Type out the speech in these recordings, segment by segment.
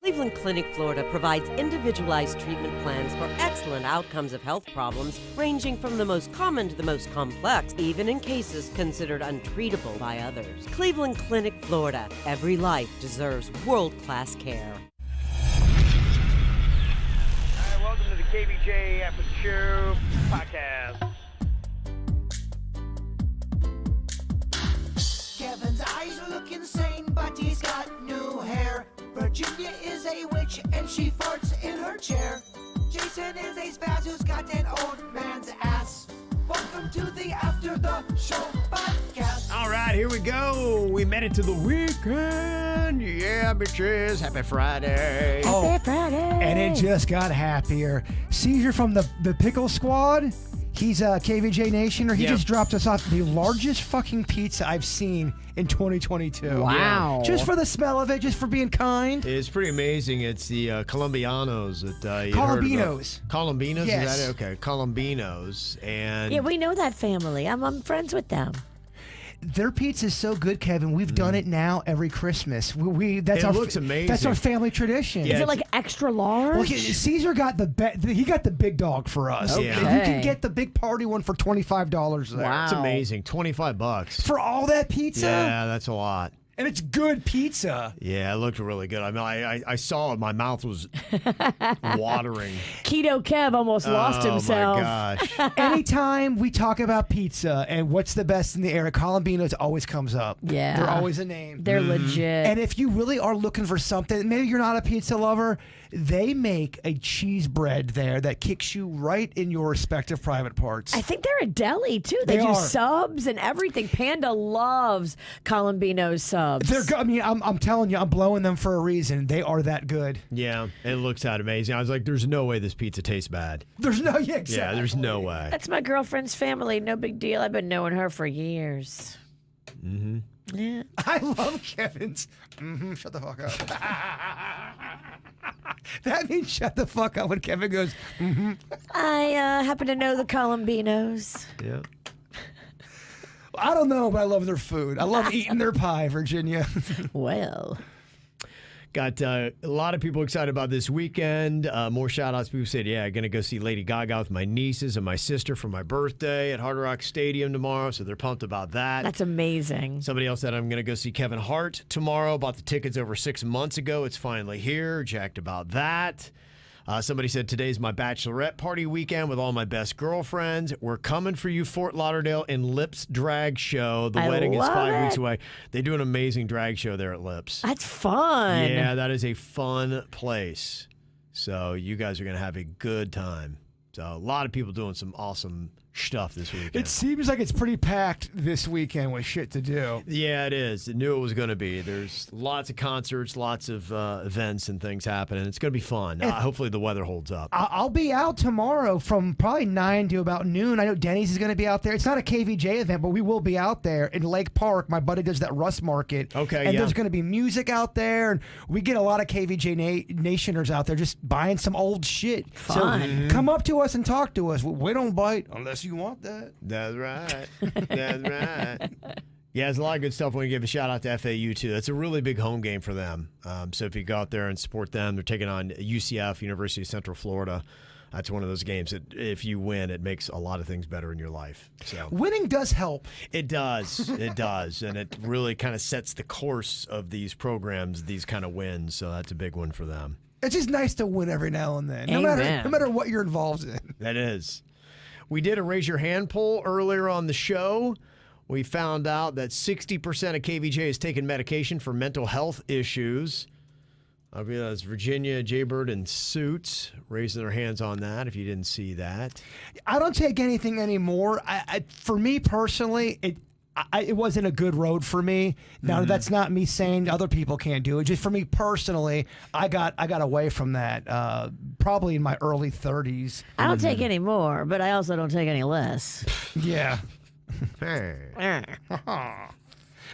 Cleveland Clinic, Florida provides individualized treatment plans for excellent outcomes of health problems ranging from the most common to the most complex, even in cases considered untreatable by others. Cleveland Clinic, Florida. Every life deserves world-class care. All right, welcome to the KVJ After the Show podcast. Kevin's eyes look insane, but he's got new hair. Virginia is a witch, and she farts in her chair. Jason is a spaz who's got an old man's ass. Welcome to the After the Show podcast. All right, here we go. We made it to the weekend. Yeah, bitches. Happy Friday. Happy Friday. And it just got happier. Caesar from the Pickle Squad. He's a KVJ Nationer. He just dropped us off the largest fucking pizza I've seen in 2022. Wow. Just for the smell of it, just for being kind. It's pretty amazing. It's the Colombianos that you Colombinos. heard about. Colombinos? Yes. Is that it? Okay, Colombinos. And Yeah, we know that family. I'm friends with them. Their pizza is so good, Kevin. We've done it now every Christmas. That's It looks amazing. That's our family tradition. Yeah, Is it like extra large? Well, Caesar got he got the big dog for us. Okay. You can get the big party one for $25 there. Wow. it's amazing. $25. For all that pizza? Yeah, that's a lot. And it's good pizza. Yeah, it looked really good. I mean, I saw it. My mouth was watering. Keto Kev almost lost himself. Oh, my gosh. Anytime we talk about pizza and what's the best in the area, Colombinos always comes up. Yeah. They're always a name. They're legit. And if you really are looking for something, maybe you're not a pizza lover, they make a cheese bread there that kicks you right in your respective private parts. I think they're a deli too. They They do are. subs and everything. Panda loves Colombino's subs. They're good. I mean, I'm telling you, I'm blowing them for a reason. They are that good. Yeah, it looks that amazing. I was like, there's no way this pizza tastes bad. There's no, yeah, exactly. Yeah, there's no way. That's my girlfriend's family. No big deal. I've been knowing her for years. Mm-hmm. Yeah. I love Kevin's. Shut the fuck up. That means shut the fuck up when Kevin goes, I happen to know the Colombinos. Yeah. I don't know, but I love their food. I love eating their pie, Virginia. Well. Got a lot of people excited about this weekend. More shout-outs. People said, yeah, going to go see Lady Gaga with my nieces and my sister for my birthday at Hard Rock Stadium tomorrow, so they're pumped about that. That's amazing. Somebody else said, I'm going to go see Kevin Hart tomorrow. Bought the tickets over 6 months ago. It's finally here. Jacked about that. Somebody said, today's my bachelorette party weekend with all my best girlfriends. We're coming for you, Fort Lauderdale, in Lips Drag Show. The wedding is 5 weeks away. They do an amazing drag show there at Lips. That's fun. Yeah, that is a fun place. So you guys are going to have a good time. So a lot of people doing some awesome stuff this weekend. It seems like it's pretty packed this weekend with shit to do. Yeah, it is. I knew it was going to be. There's lots of concerts, lots of events and things happening. It's going to be fun. Hopefully the weather holds up. I'll be out tomorrow from probably 9 to about noon. I know Denny's is going to be out there. It's not a KVJ event, but we will be out there in Lake Park. My buddy does that Rust Market. Okay, and yeah. there's going to be music out there. And we get a lot of KVJ Nationers out there just buying some old shit. Fun. So come up to us and talk to us. We don't bite unless you want that. That's right. That's right. Yeah, there's a lot of good stuff. We give a shout out to FAU too. That's a really big home game for them. So if you go out there and support them, they're taking on UCF, University of Central Florida. That's one of those games that if you win, it makes a lot of things better in your life. So Winning does help. it does. It does. And it really kind of sets the course of these programs, these kind of wins. So that's a big one for them. It's just nice to win every now and then, no Amen. matter what you're involved in. That is. We did a raise your hand poll earlier on the show. We found out that 60% of KVJ has taken medication for mental health issues. I realize Virginia, Jaybird, and Suits raising their hands on that, if you didn't see that. I don't take anything anymore. For me personally, it wasn't a good road for me. Now, that's not me saying other people can't do it. Just for me personally, I got away from that probably in my early 30s. I don't take any more, but I also don't take any less. Yeah. Hey.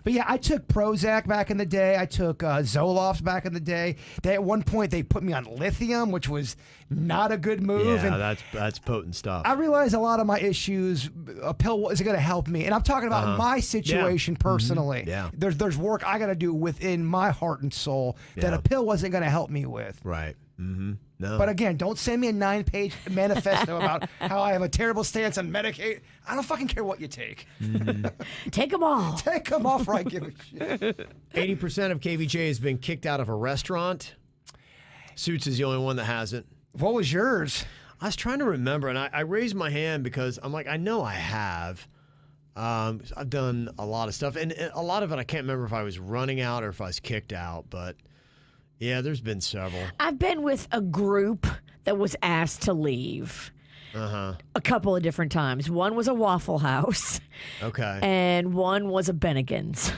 But yeah, I took Prozac back in the day. I took Zoloft back in the day. At one point, they put me on lithium, which was not a good move. Yeah, and that's potent stuff. I realized a lot of my issues, a pill wasn't going to help me. And I'm talking about my situation personally. Yeah. There's work I got to do within my heart and soul that a pill wasn't going to help me with. Right. Mm-hmm. No. But again, don't send me a 9-page manifesto about how I have a terrible stance on Medicaid. I don't fucking care what you take. Take them all. Take them off right, give a shit. 80% of KVJ has been kicked out of a restaurant. Suits is the only one that hasn't. What was yours? I was trying to remember, and I raised my hand because I'm like, I know I have. I've done a lot of stuff, and a lot of it I can't remember if I was running out or if I was kicked out, but yeah, there's been several. I've been with a group that was asked to leave a couple of different times. One was a Waffle House. Okay. And one was a Bennigan's.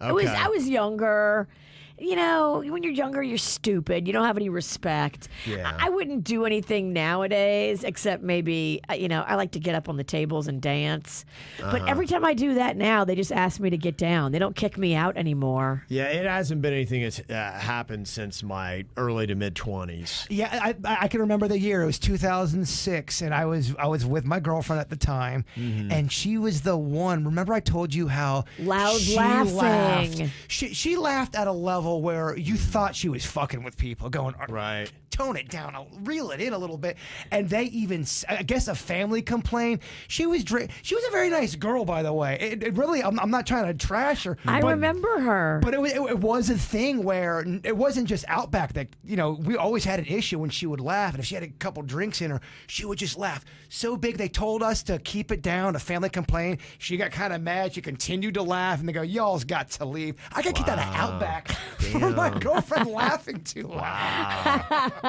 Okay. I was younger. You know, when you're younger, you're stupid. You don't have any respect. Yeah. I wouldn't do anything nowadays except maybe, I like to get up on the tables and dance. But every time I do that now, they just ask me to get down. They don't kick me out anymore. Yeah, it hasn't been anything that's happened since my early to mid 20s. Yeah, I can remember the year. It was 2006, and I was with my girlfriend at the time, and she was the one. Remember, I told you how Loud she laughing. laughed. She laughed at a level where you thought she was fucking with people, going Right. tone it down, reel it in a little bit. And they even, I guess, a family complained. She was a very nice girl, by the way. It really, I'm not trying to trash her. I remember her. But it was a thing where it wasn't just Outback that, we always had an issue when she would laugh. And if she had a couple drinks in her, she would just laugh so big. They told us to keep it down. A family complained. She got kind of mad. She continued to laugh. And they go, y'all's got to leave. I got kicked out of Outback for my girlfriend laughing too loud.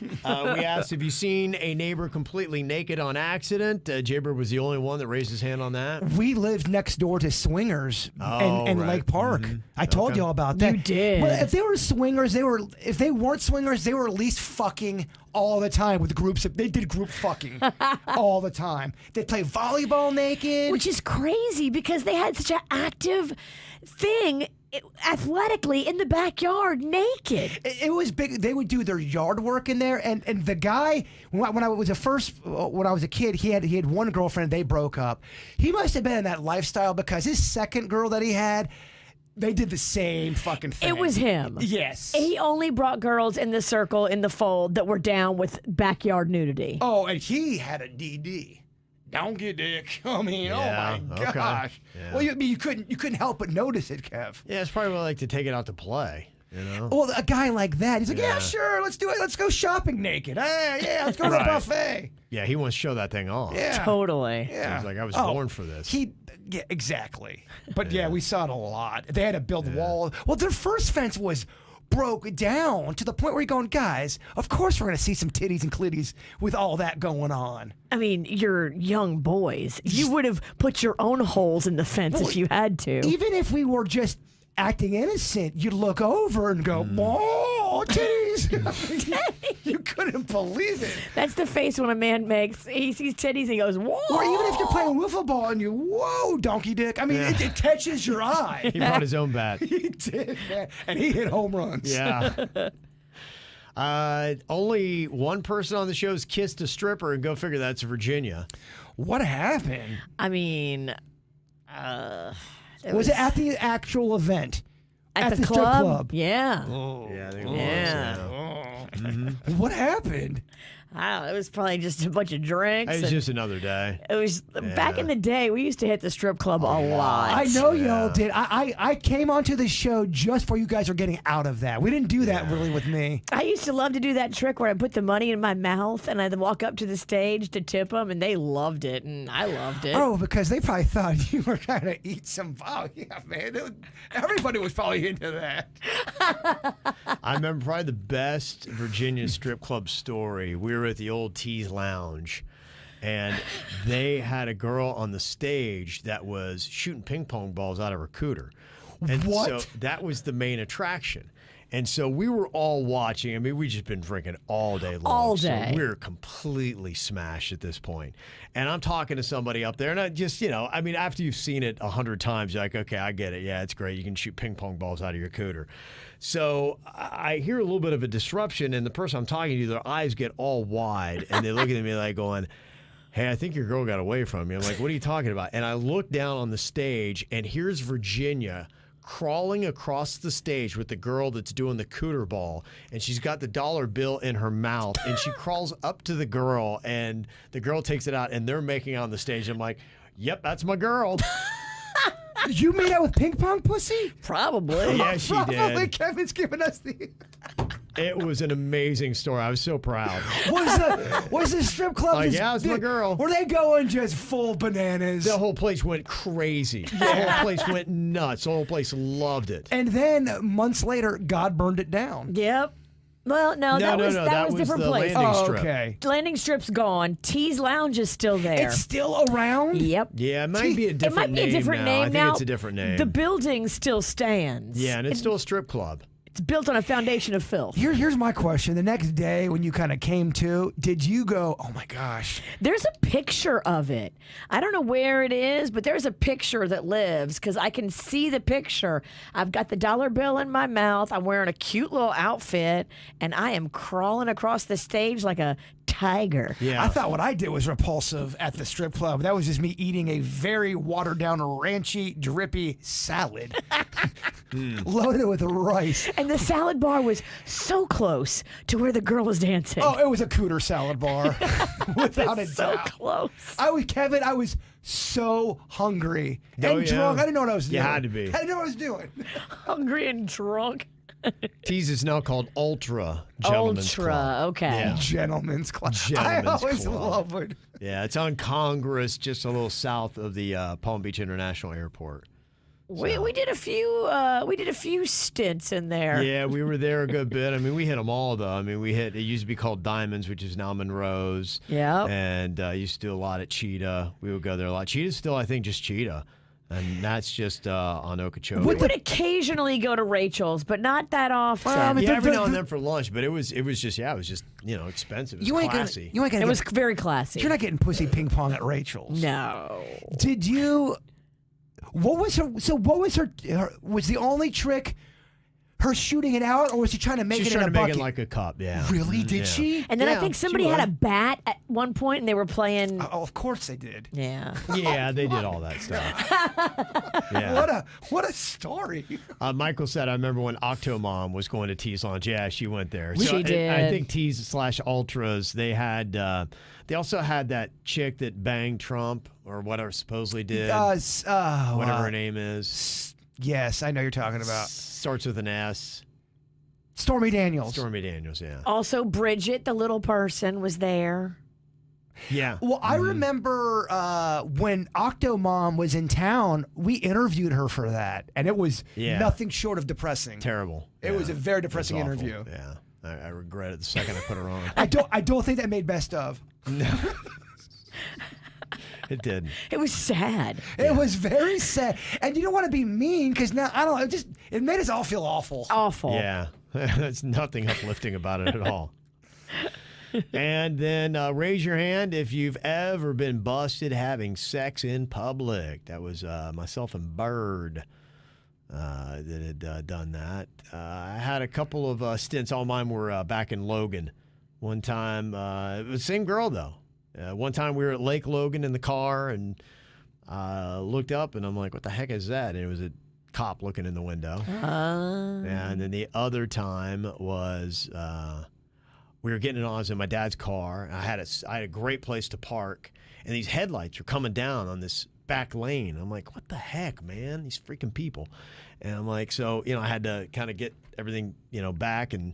We asked, have you seen a neighbor completely naked on accident? Jaybird was the only one that raised his hand on that. We lived next door to swingers in right. Lake Park. I told y'all about that. You did. Well, if they were swingers, if they weren't swingers, they were at least fucking all the time with groups. They did group fucking all the time. They played volleyball naked. Which is crazy because they had such an active thing athletically in the backyard naked. It was big. They would do their yard work in there, and the guy when I was a kid, he had one girlfriend. They broke up. He must have been in that lifestyle because his second girl that he had, they did the same fucking thing. It was him. Yes. He only brought girls in the circle in the fold that were down with backyard nudity. Oh, and he had a DD. Donkey dick. I mean, Yeah, oh my okay. gosh. Yeah. Well, you couldn't help but notice it, Kev. Yeah, it's probably like to take it out to play, Well, a guy like that, he's like, yeah, Yeah. sure, let's do it. Let's go shopping naked. Hey, yeah, let's go to the Right. buffet. Yeah, he wants to show that thing off. Yeah. Totally. Yeah. He's like, I was born for this. Yeah, exactly. But yeah, we saw it a lot. They had to build walls. Well, their first fence was broke down to the point where you're going, guys, of course we're going to see some titties and clitties with all that going on. I mean, you're young boys. You would have put your own holes in the fence if you had to. Even if we were just acting innocent, you'd look over and go, "Oh, titties!" You couldn't believe it. That's the face when a man makes. He sees titties and he goes, whoa. Or even if you're playing wiffle ball and you, whoa, donkey dick. I mean, it catches your eye. He brought his own bat. He did, man. And he hit home runs. Yeah. Only one person on the show's kissed a stripper, and go figure that's Virginia. What happened? I mean, Was it at the actual event? at the strip club? club? Yeah. Yeah, I think it Yeah. What happened? I don't know, it was probably just a bunch of drinks. It was and just another day. it was back in the day. We used to hit the strip club a lot. I know y'all did. I came onto the show just for you guys are getting out of that. We didn't do that really with me. I used to love to do that trick where I put the money in my mouth and I'd walk up to the stage to tip them, and they loved it, and I loved it. Oh, because they probably thought you were trying to eat some. Oh, yeah, man. Everybody was probably into that. I remember probably the best Virginia strip club story. We were at the old Tees Lounge, and they had a girl on the stage that was shooting ping pong balls out of her cooter. And What? so that was the main attraction. And so we were all watching. I mean, we just been drinking all day long. All day. So we're completely smashed at this point. And I'm talking to somebody up there, and I just, I mean, after you've seen it 100 times, you're like, okay, I get it. Yeah, it's great. You can shoot ping pong balls out of your cooter. So I hear a little bit of a disruption, and the person I'm talking to, their eyes get all wide, and they look at me like going, hey, I think your girl got away from you. I'm like, what are you talking about? And I look down on the stage, and here's Virginia crawling across the stage with the girl that's doing the cooter ball, and she's got the dollar bill in her mouth, and she crawls up to the girl, and the girl takes it out, and they're making out on the stage. I'm like, yep, that's my girl. You made out with ping pong pussy? Probably. Yeah, she Probably. did. Kevin's giving us the. It was an amazing story. I was so proud. Was the strip club? Yeah, it's my girl. Were they going just full bananas? The whole place went crazy. The whole place went nuts. The whole place loved it. And then months later, God burned it down. Yep. Well, no, that was different the place. landing Oh, strip. okay. Landing strip's gone. Tees Lounge is still there. It's still around? Yep. Yeah, it might be a It different might be name a different now. name I think now. it's a different name. The building still stands. Yeah, and it's still a strip club. It's built on a foundation of filth. Here's my question. The next day when you kind of came to, did you go, oh my gosh? There's a picture of it. I don't know where it is, but there's a picture that lives because I can see the picture. I've got the dollar bill in my mouth. I'm wearing a cute little outfit, and I am crawling across the stage like a tiger. Yeah. I thought what I did was repulsive at the strip club. That was just me eating a very watered down, ranchy, drippy salad loaded with rice. And the salad bar was so close to where the girl was dancing. Oh, it was a cooter salad bar, without a so doubt. close. Kevin, I was so hungry Oh, and yeah. drunk. I didn't know what I was doing. You had to be. I didn't know what I was doing. Hungry and drunk. Tease is now called Ultra Gentlemen's Ultra, Club. okay. Yeah. Gentlemen's Club. Gentlemen's I always Club. love it. Yeah, it's on Congress, just a little south of the Palm Beach International Airport. We did a few stints in there. Yeah, we were there a good bit. I mean, we hit them all, though. I mean, it used to be called Diamonds, which is now Monroe's. Yep. And used to do a lot at Cheetah. We would go there a lot. Cheetah's still, I think, just Cheetah. And that's just on Okeechobee. We would occasionally go to Rachel's, but not that often. Well, I mean, Yeah, every the- now and then for lunch, but it was just expensive. It was You ain't classy. it was very classy. You're not getting pussy ping pong at Rachel's. No. Did you? What was her? So what was her? Was the only trick her shooting it out, or was she trying to make She's it trying in to a make bucket? it like a cup, yeah. Really? Did Yeah. she? And then I Yeah, think she somebody had would. a bat at one point, and they were playing. Oh, of course they did. Yeah. Yeah, they did all that stuff. Yeah. What a story. Michael said, I remember when Octomom was going to Tees Lounge. Yeah, she went there. She I did. think Tees/Ultras, they had, they also had that chick that banged Trump or whatever supposedly did. Whatever her name is. Yes, I know you're talking about Starts with an S. Stormy Daniels. Stormy Daniels, yeah. Also, Bridget, the little person, was there. Yeah. Well, I remember when Octomom was in town, we interviewed her for that, and it was nothing short of depressing. Terrible. It was a very depressing It was awful. interview. Yeah. I regret it the second I put her on. I don't think that made best of. It did. It was sad. It was very sad, and you don't want to be mean because now I don't know. It made us all feel awful. Awful. Yeah. There's nothing uplifting about it at all. And then raise your hand if you've ever been busted having sex in public. That was myself and Bird that had done that. I had a couple of stints. All mine were back in Logan. One time, it was the same girl, though. One time we were at Lake Logan in the car and looked up, and I'm like, what the heck is that? And it was a cop looking in the window. And then the other time was we were getting on. I was in my dad's car. And I had a great place to park, and these headlights are coming down on this back lane. I'm like, what the heck, man? These freaking people. And I'm like, so I had to kind of get everything back, and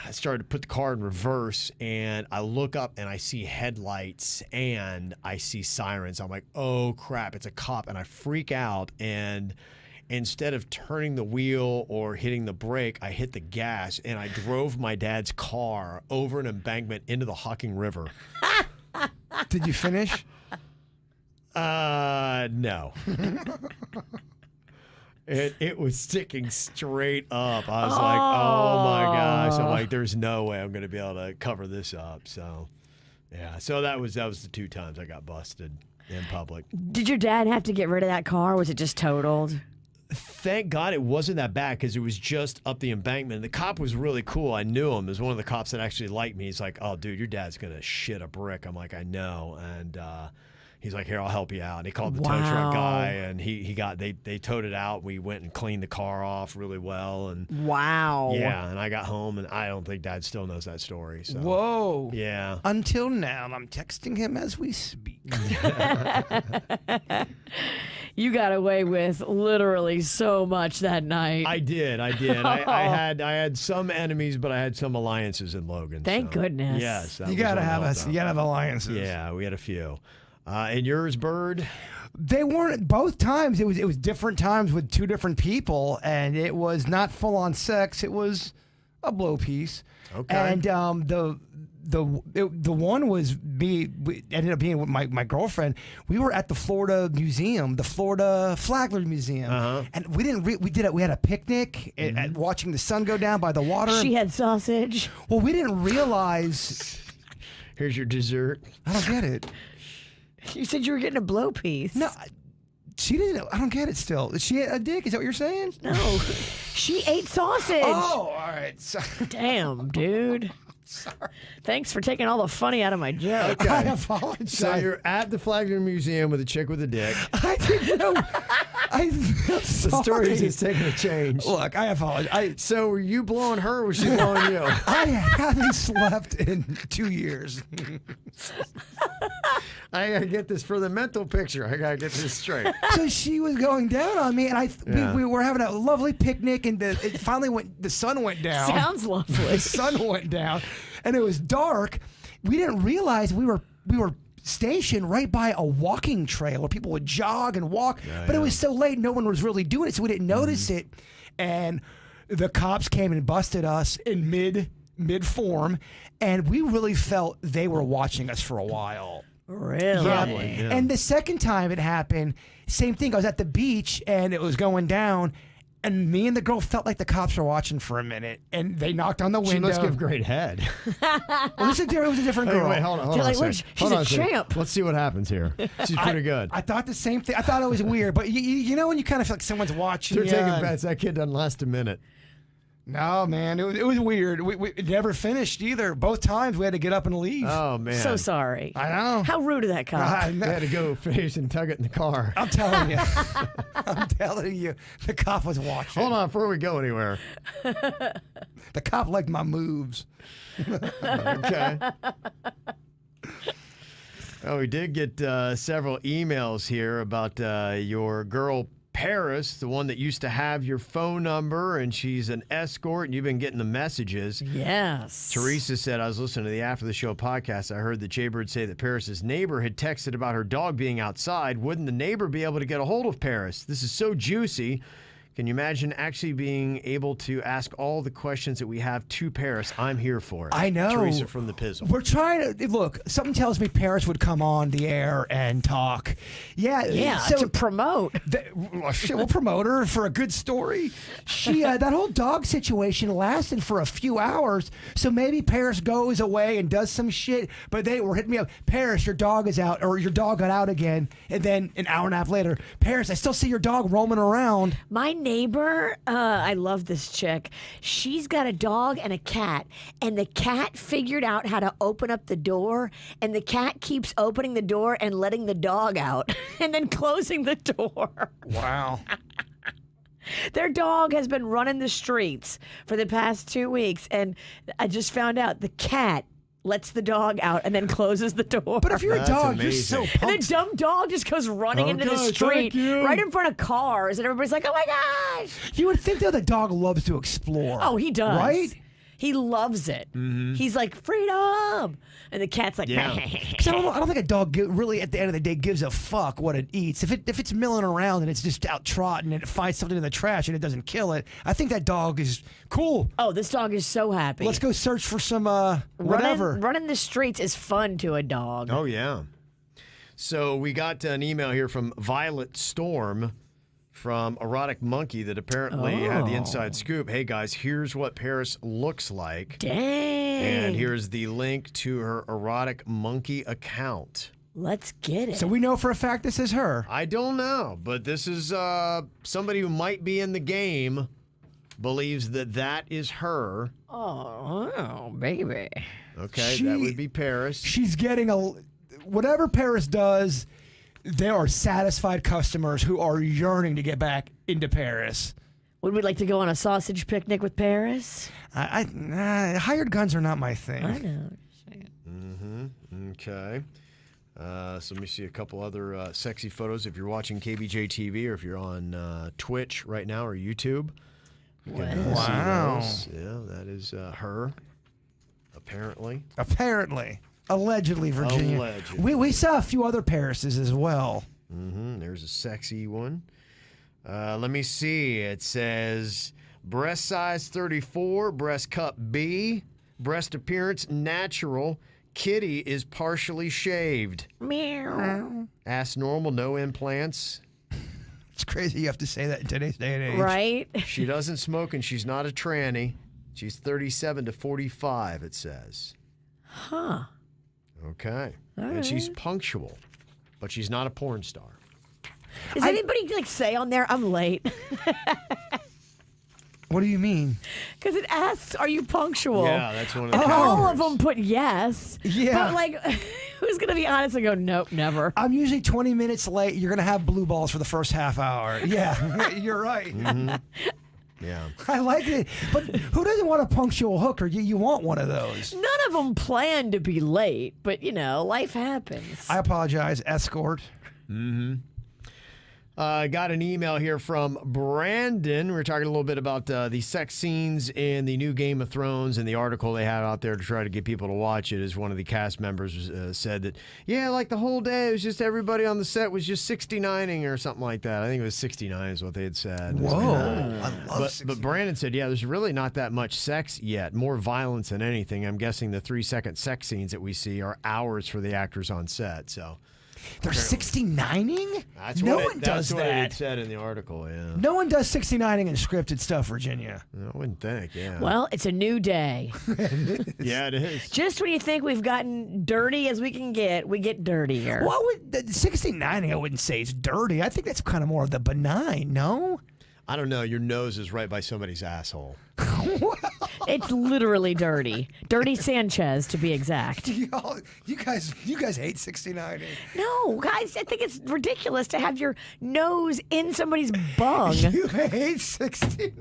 I started to put the car in reverse, and I look up and I see headlights and I see sirens. I'm like, oh crap, it's a cop, and I freak out, and instead of turning the wheel or hitting the brake, I hit the gas, and I drove my dad's car over an embankment into the Hocking River. Did you finish? No. It was sticking straight up. I was like, oh my gosh. I'm like, there's no way I'm going to be able to cover this up. So, yeah. So that was the 2 times I got busted in public. Did your dad have to get rid of that car? Was it just totaled? Thank God it wasn't that bad because it was just up the embankment. The cop was really cool. I knew him. It was one of the cops that actually liked me. He's like, oh, dude, your dad's going to shit a brick. I'm like, I know. And he's like, here, I'll help you out. And he called the tow truck guy, and they towed it out. We went and cleaned the car off really well. And wow. Yeah, and I got home, and I don't think Dad still knows that story. So. Whoa. Yeah. Until now, I'm texting him as we speak. You got away with literally so much that night. I did. I had some enemies, but I had some alliances in Logan. Thank goodness. Yes. You gotta have alliances. Yeah, we had a few. And yours, Bird? They weren't both times. It was different times with 2 different people, and it was not full on sex. It was a blow piece. Okay. And the one was me. We ended up being with my girlfriend. We were at the Florida Museum, the Florida Flagler Museum, and we didn't. We had a picnic and watching the sun go down by the water. She had sausage. Well, we didn't realize. Here's your dessert. I don't get it. You said you were getting a blow piece. No, she didn't. I don't get it still. Is she a dick? Is that what you're saying? No. She ate sausage. Oh, all right. Damn, dude. Sorry. Thanks for taking all the funny out of my joke. Okay. I apologize. So you're at the Flagler Museum with a chick with a dick. I didn't know. The story's just taking a change. Look, I apologize. So were you blowing her or was she blowing you? I haven't slept in 2 years. I gotta get this for the mental picture. I gotta get this straight. So she was going down on me, and we were having a lovely picnic, and it finally the sun went down. Sounds lovely. The sun went down, and it was dark. We didn't realize we were stationed right by a walking trail where people would jog and walk, but it was so late, no one was really doing it, so we didn't notice it. And the cops came and busted us in mid form, and we really felt they were watching us for a while. Really? Yeah. Yeah. And the second time it happened, same thing. I was at the beach and it was going down, and me and the girl felt like the cops were watching for a minute, and they knocked on the window. She must give great head. Well, it was a different girl. Wait, hold on. You're like, a look, second. she's Hold a on second. champ. Let's see what happens here. She's pretty good. I thought the same thing. I thought it was weird, but you know when you kind of feel like someone's watching They're you. taking bets. That kid doesn't last a minute. No, man, it was weird. It never finished either. Both times we had to get up and leave. Oh, man. So sorry. I know. How rude of that cop. We had to go fish and tug it in the car. I'm telling you. I'm telling you. The cop was watching. Hold on before we go anywhere. The cop liked my moves. Okay. Oh, we did get several emails here about your girl Paris, the one that used to have your phone number, and she's an escort, and you've been getting the messages. Yes. Teresa said, I was listening to the After the Show podcast. I heard the Jaybird say that Paris's neighbor had texted about her dog being outside. Wouldn't the neighbor be able to get a hold of Paris? This is so juicy. Can you imagine actually being able to ask all the questions that we have to Paris? I'm here for it. I know. Teresa from the Pizzle. We're trying to look. Something tells me Paris would come on the air and talk. Yeah, So to promote. We'll promote her for a good story. She that whole dog situation lasted for a few hours, so maybe Paris goes away and does some shit. But they were hitting me up. Paris, your dog is out, or your dog got out again. And then an hour and a half later, Paris, I still see your dog roaming around. My neighbor, I love this chick. She's got a dog and a cat, and the cat figured out how to open up the door, and the cat keeps opening the door and letting the dog out, and then closing the door. Wow. Their dog has been running the streets for the past 2 weeks, and I just found out the cat lets the dog out and then closes the door. But if you're That's a dog, you're amazing. so And pumped. the dumb dog just goes running into the Okay, street thank you. right in front of cars, and everybody's like, oh my gosh. You would think that the dog loves to explore. Oh, he does. Right? He loves it. He's like, freedom. And the cat's like, Yeah. 'Cause I don't think a dog really, at the end of the day, gives a fuck what it eats. If it's milling around and it's just out trotting and it finds something in the trash and it doesn't kill it, I think that dog is cool. oh, this dog is so happy. Let's go search for some whatever. Running the streets is fun to a dog. Oh, yeah. So we got an email here from Violet Storm. from Erotic Monkey that apparently had the inside scoop. Hey, guys, here's what Paris looks like. Dang. And here's the link to her Erotic Monkey account. Let's get it. So we know for a fact this is her. I don't know, but this is somebody who might be in the game believes that is her. Oh, baby. Okay, that would be Paris. She's getting whatever Paris does, there are satisfied customers who are yearning to get back into Paris. Would we like to go on a sausage picnic with Paris? Hired guns are not my thing. I know. Okay. So let me see a couple other sexy photos. If you're watching KVJ TV or if you're on Twitch right now or YouTube. You can see those. Yeah, that is her, apparently. Allegedly, Virginia. Allegedly. We saw a few other Parises as well. There's a sexy one. Let me see. It says breast size 34, breast cup B, breast appearance natural, kitty is partially shaved. Meow. Ass normal, no implants. It's crazy you have to say that in today's day and age. Right? She doesn't smoke and she's not a tranny. She's 37 to 45, it says. Huh. Okay. And she's punctual, but she's not a porn star. Does anybody say on there, I'm late? What do you mean? Because it asks, are you punctual? Yeah, that's one of the All categories. of them put yes. Yeah. But who's going to be honest and go, nope, never. I'm usually 20 minutes late. You're going to have blue balls for the first half hour. Yeah, you're right. Yeah. I like it. But who doesn't want a punctual hooker? You want one of those. None of them plan to be late, but, life happens. I apologize, Escort. Got an email here from Brandon. We were talking a little bit about the sex scenes in the new Game of Thrones and the article they had out there to try to get people to watch it. As one of the cast members said that, the whole day it was just everybody on the set was just 69ing or something like that. I think it was 69 is what they had said. Whoa. I love But Brandon said, there's really not that much sex yet. More violence than anything. I'm guessing the 3-second sex scenes that we see are hours for the actors on set. So they're 69ing? No one does that's what that. it said in the article, yeah. No one does 69ing in scripted stuff, Virginia. I wouldn't think, yeah. Well, it's a new day. Yeah, it is. Just when you think we've gotten dirty as we can get, we get dirtier. What would 69ing? I wouldn't say it's dirty. I think that's kind of more of the benign. No. I don't know. Your nose is right by somebody's asshole. It's literally dirty. Dirty Sanchez, to be exact. You guys hate 69ing. No, guys, I think it's ridiculous to have your nose in somebody's bung. You hate 69.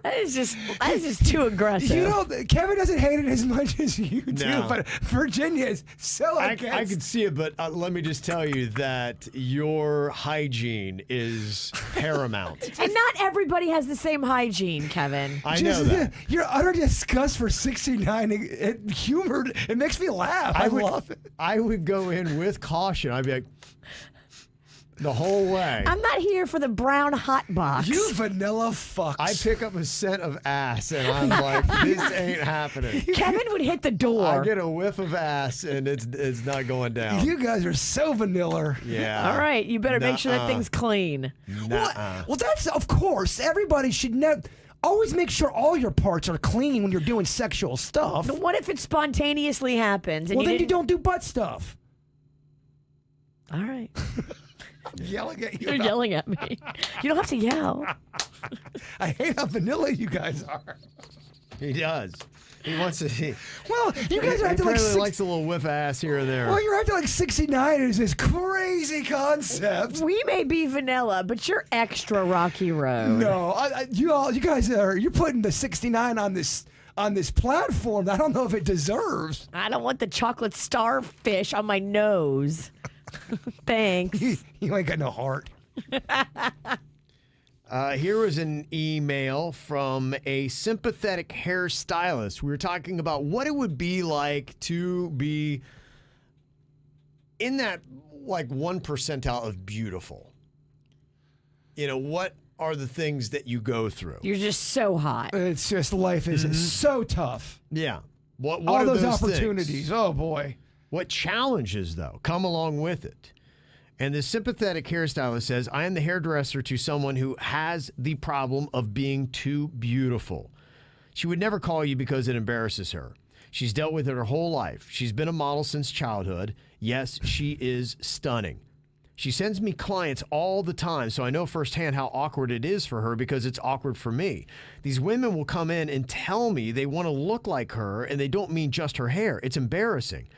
That is just too aggressive. Kevin doesn't hate it as much as you do, No. but Virginia is so I against. can see it, but let me just tell you that your hygiene is paramount. And not everybody has the same hygiene, Kevin. I know that. Your utter disgust for 69, it humored. It makes me laugh. I love it. I would go in with caution. I'd be like, the whole way. I'm not here for the brown hot box. You vanilla fucks. I pick up a scent of ass, and I'm like, this ain't happening. Kevin would hit the door. I get a whiff of ass, and it's not going down. You guys are so vanilla. Yeah. All right, you better make sure that thing's clean. Well, that's, of course, everybody should never. Always make sure all your parts are clean when you're doing sexual stuff. But what if it spontaneously happens? And Well, then you didn't- don't do butt stuff. All right. I'm yelling at you. You're yelling at me. You don't have to yell. I hate how vanilla you guys are. He does. He wants to. Well, you guys He are acting like apparently likes a little whiff of ass here or there. Well, you're acting like 69 is this crazy concept. We may be vanilla, but you're extra Rocky Road. No, you guys you're putting the 69 on this platform that I don't know if it deserves. I don't want the chocolate starfish on my nose. Thanks. You ain't got no heart. Here was an email from a sympathetic hairstylist. We were talking about what it would be like to be in that 1 percentile of beautiful. What are the things that you go through? You're just so hot. It's just life is so tough. Yeah. What All are those those opportunities. things? Oh boy. What challenges, though, come along with it? And this sympathetic hairstylist says, I am the hairdresser to someone who has the problem of being too beautiful. She would never call you because it embarrasses her. She's dealt with it her whole life. She's been a model since childhood. Yes, she is stunning. She sends me clients all the time, so I know firsthand how awkward it is for her because it's awkward for me. These women will come in and tell me they want to look like her, and they don't mean just her hair. It's embarrassing.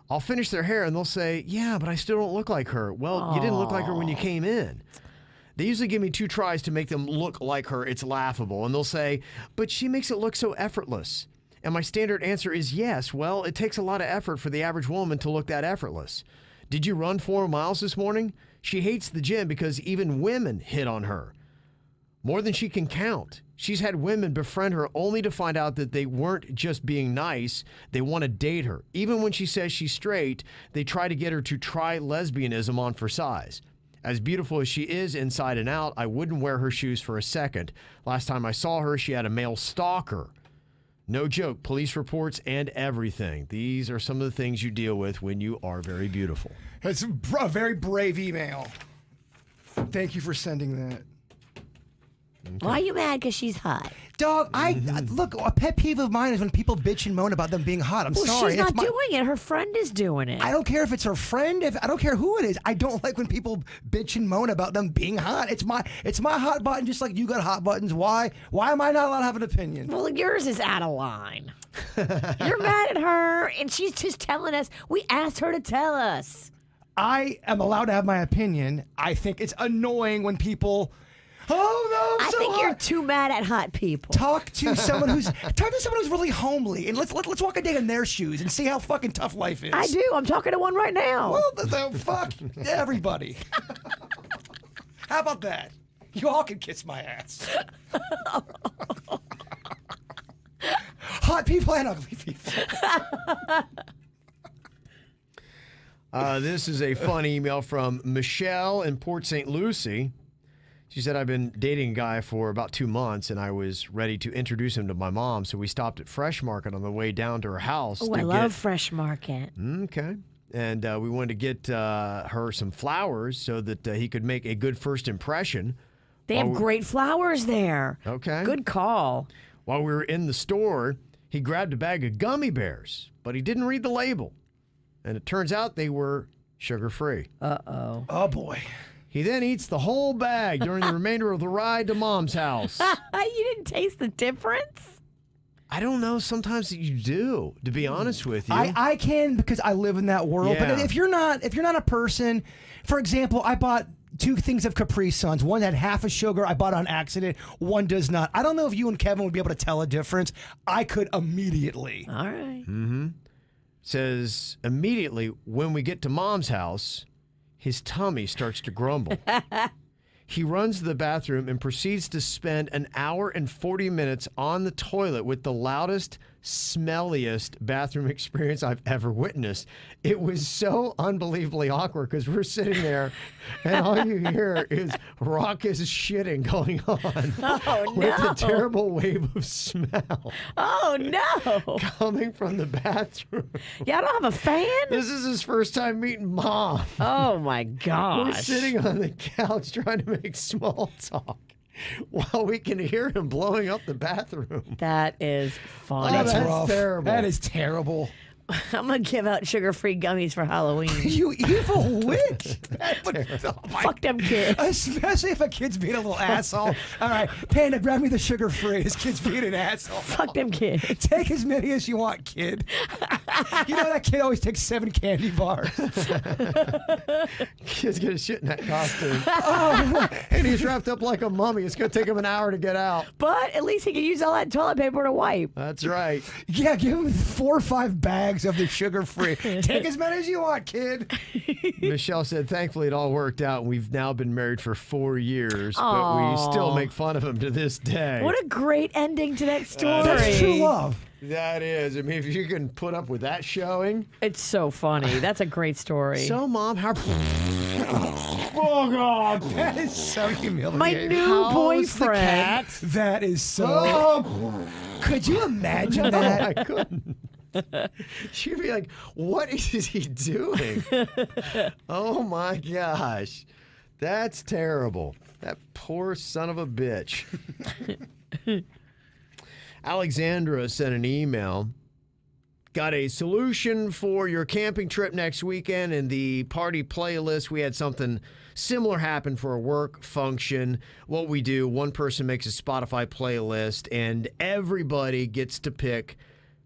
I'll finish their hair, and they'll say, yeah, but I still don't look like her. Well, you didn't look like her when you came in. They usually give me 2 tries to make them look like her. It's laughable. And they'll say, but she makes it look so effortless. And my standard answer is yes. Well, it takes a lot of effort for the average woman to look that effortless. Did you run 4 miles this morning? She hates the gym because even women hit on her. More than she can count. She's had women befriend her only to find out that they weren't just being nice, they want to date her. Even when she says she's straight, they try to get her to try lesbianism on for size. As beautiful as she is inside and out, I wouldn't wear her shoes for a second. Last time I saw her, she had a male stalker. No joke, police reports and everything. These are some of the things you deal with when you are very beautiful. It's a very brave email. Thank you for sending that. Why are you mad? Because she's hot. Dog, look, a pet peeve of mine is when people bitch and moan about them being hot. I'm Well, sorry. she's not doing it. Her friend is doing it. I don't care if it's her friend. I don't care who it is. I don't like when people bitch and moan about them being hot. It's my hot button, just like you got hot buttons. Why am I not allowed to have an opinion? Well, yours is out of line. You're mad at her, and she's just telling us. We asked her to tell us. I am allowed to have my opinion. I think it's annoying when people. Oh no! I think you're too mad at hot people. Talk to someone who's really homely, and let's walk a day in their shoes and see how fucking tough life is. I do. I'm talking to one right now. Well, fuck everybody. How about that? You all can kiss my ass. Hot people and ugly people. This is a fun email from Michelle in Port St. Lucie. She said, I've been dating a guy for about 2 months, and I was ready to introduce him to my mom, so we stopped at Fresh Market on the way down to her house. Oh, I love Fresh Market. Okay. And we wanted to get her some flowers so that he could make a good first impression. They have great flowers there. Okay. Good call. While we were in the store, he grabbed a bag of gummy bears, but he didn't read the label. And it turns out they were sugar-free. Uh-oh. Oh, boy. He then eats the whole bag during the remainder of the ride to Mom's house. You didn't taste the difference? I don't know. Sometimes you do, to be honest with you. I can because I live in that world. Yeah. But if you're not a person, for example, I bought 2 things of Capri Suns. One had half a sugar. I bought on accident. One does not. I don't know if you and Kevin would be able to tell a difference. I could immediately. All right. Mm-hmm. Says immediately when we get to Mom's house, his tummy starts to grumble. He runs to the bathroom and proceeds to spend an hour and 40 minutes on the toilet with the loudest, smelliest bathroom experience I've ever witnessed. It was so unbelievably awkward because we're sitting there and all you hear is raucous shitting going on Oh, with no. a terrible wave of smell Oh, no. coming from the bathroom. Y'all don't have a fan? This is his first time meeting Mom. Oh, my gosh. We're sitting on the couch trying to make small talk while we can hear him blowing up the bathroom. That is funny. That's that's rough. terrible. That is terrible. I'm going to give out sugar-free gummies for Halloween. You evil witch. Fuck them kids. Especially if a kid's being a little asshole. All right, Panda, grab me the sugar-free. This kid's being an asshole. Fuck them kids. Take as many as you want, kid. You know that kid always takes 7 candy bars. Kid's gonna shit in that costume. And he's wrapped up like a mummy. It's gonna take him an hour to get out. But at least he can use all that toilet paper to wipe. That's right. Yeah, give him 4 or 5 bags of the sugar-free. Take as many as you want, kid. Michelle said, thankfully it all worked out. We've now been married for 4 years, but we still make fun of him to this day. What a great ending to that story. That's true love. That is. I mean, if you can put up with that showing. It's so funny. That's a great story. So, Mom, how... Oh, God. That is so humiliating. My new How's the boyfriend. cat? That is so... Could you imagine that? I couldn't. She'd be like, what is he doing? Oh my gosh. That's terrible. That poor son of a bitch. Alexandra sent an email. Got a solution for your camping trip next weekend in the party playlist. We had something similar happen for a work function. What we do, one person makes a Spotify playlist, and everybody gets to pick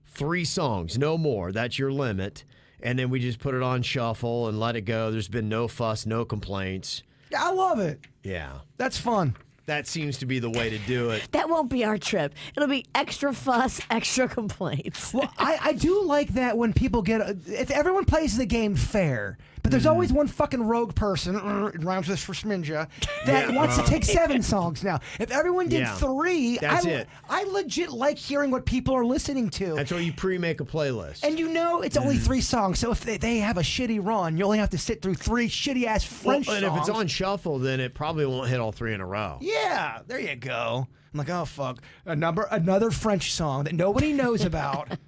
3 songs, no more. That's your limit. And then we just put it on shuffle and let it go. There's been no fuss, no complaints. I love it. Yeah. That's fun. That seems to be the way to do it. That won't be our trip. It'll be extra fuss, extra complaints. Well, I do like that when people if everyone plays the game fair, but there's always one fucking rogue person, it rhymes with Schminja, that wants to take 7 songs now. If everyone did 3, That's it. I legit like hearing what people are listening to. That's why you pre-make a playlist. And it's only 3 songs, so if they have a shitty run, you only have to sit through 3 shitty-ass French songs. And if it's on shuffle, then it probably won't hit all 3 in a row. Yeah, there you go. I'm like, oh fuck, another French song that nobody knows about.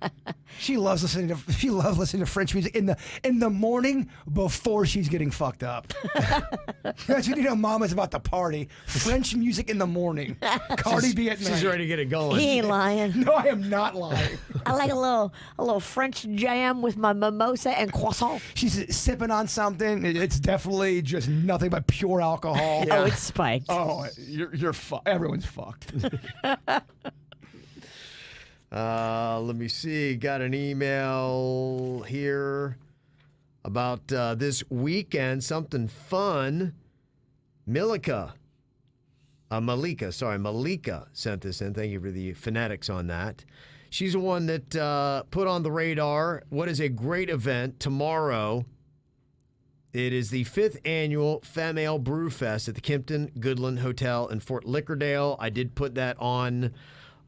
She loves listening to French music in the morning before she's getting fucked up. That's when you know Mama's about to party. French music in the morning. Cardi B at night. She's ready to get it going. He ain't lying. No, I am not lying. I like a little French jam with my mimosa and croissant. She's sipping on something. It's definitely just nothing but pure alcohol. Oh, it's spiked. Oh, you're everyone's fucked. Let me see. Got an email here about this weekend. Something fun. Malika sent this in. Thank you for the phonetics on that. She's the one that put on the radar what is a great event tomorrow. It is the 5th annual Female Brew Fest at the Kimpton Goodland Hotel in Fort Lickerdale. I did put that on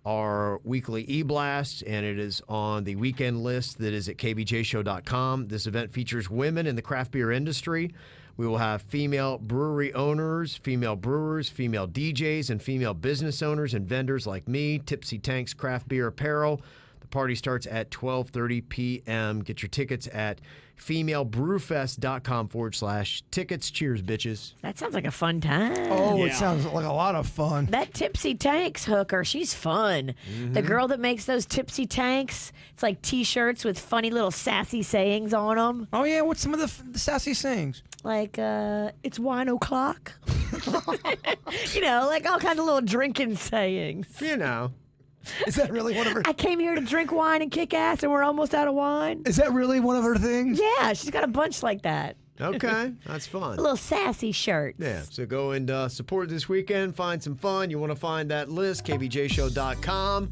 our weekly e-blast, and it is on the weekend list that is at kvjshow.com. This event features women in the craft beer industry. We will have female brewery owners, female brewers, female DJs, and female business owners and vendors like me, Tipsy Tanks Craft Beer Apparel. The party starts at 12:30 p.m. Get your tickets at femalebrewfest.com/tickets. Cheers, bitches. That sounds like a fun time. Oh, Yeah. It sounds like a lot of fun. That Tipsy Tanks hooker, she's fun. The girl that makes those Tipsy Tanks, it's like T-shirts with funny little sassy sayings on them. Oh yeah, what's some of the sassy sayings? Like, it's wine o'clock. Like all kinds of little drinking sayings. You know. Is that really one of her? I came here to drink wine and kick ass, and we're almost out of wine. Is that really one of her things? Yeah, she's got a bunch like that. Okay, that's fun. Little sassy shirts. Yeah, so go and support this weekend. Find some fun. You want to find that list, kvjshow.com.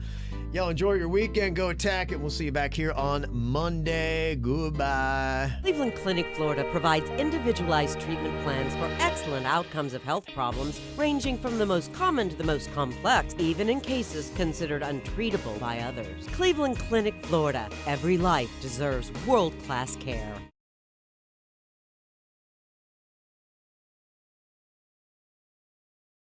Y'all enjoy your weekend. Go attack it. We'll see you back here on Monday. Goodbye. Cleveland Clinic, Florida provides individualized treatment plans for excellent outcomes of health problems, ranging from the most common to the most complex, even in cases considered untreatable by others. Cleveland Clinic, Florida. Every life deserves world-class care.